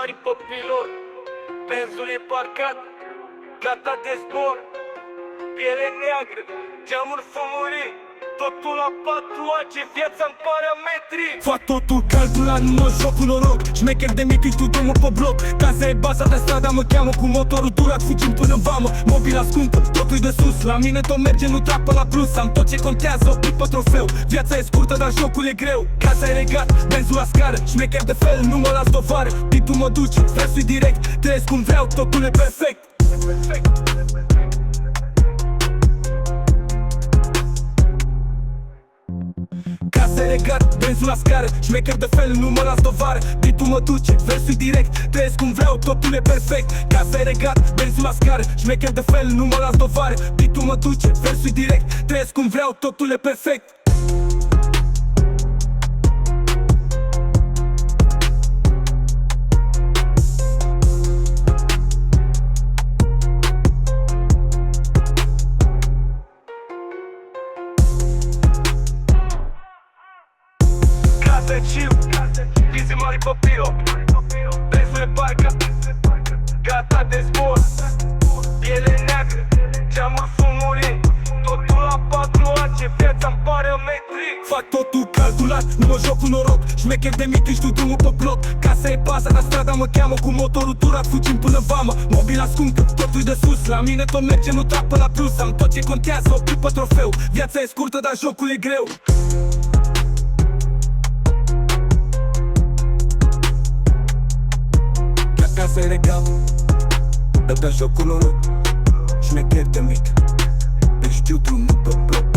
mari pe pilot, benzul e parcat, gata de zbor. Piele neagră, geamuri fumurii, totul la 4 ace, viața-n parametri. Fac totul calculat, nu mă joc cu noroc. Șmecher de mic, tu drumul pe bloc. Casa e baza de strada, mă cheamă cu motorul durat, fugim până în vamă. Mobila scumpă, totul de sus. La mine tot merge, nu trag până la plus. Am tot ce contează, oprit pe trofeu. Viața e scurtă, dar jocul e greu. Casa e regat, benzul la scară. Șmecher de fel, nu mă las dovară. Beat-ul mă duce, versul direct. Trăiesc cum vreau, totul e perfect. Casa e regat, benzul la scară. Șmecher de fel, nu mă las dovară. Beat-ul mă duce, versul direct. Trăiesc cum vreau, totul e perfect. Casa e regat, benzul la scară. Șmecher de fel, nu mă las dovară. Beat-ul mă duce, versul direct. Trăiesc cum vreau, totul e perfect. Casa chill, bizi mari pe pilot, benzul e parcat, gata de zbor. Piele neagră, geamuri fumurii, totul la 4 ace, viața-n parametri. Fac totul calculat, nu mă joc cu noroc. Șmecher de mic, tu drumul pe bloc. Casa e baza, la strada mă cheamă cu motorul durat, fugim până în vamă. Mobila scumpă, totul de sus. La mine tot merge, nu trag până la plus. Am tot ce contează, oprit pe trofeu. Viața e scurtă, dar jocul e greu. Casa e regal, dă joc cu noroc. Șmecher de mic, deci știu drumul pe bloc.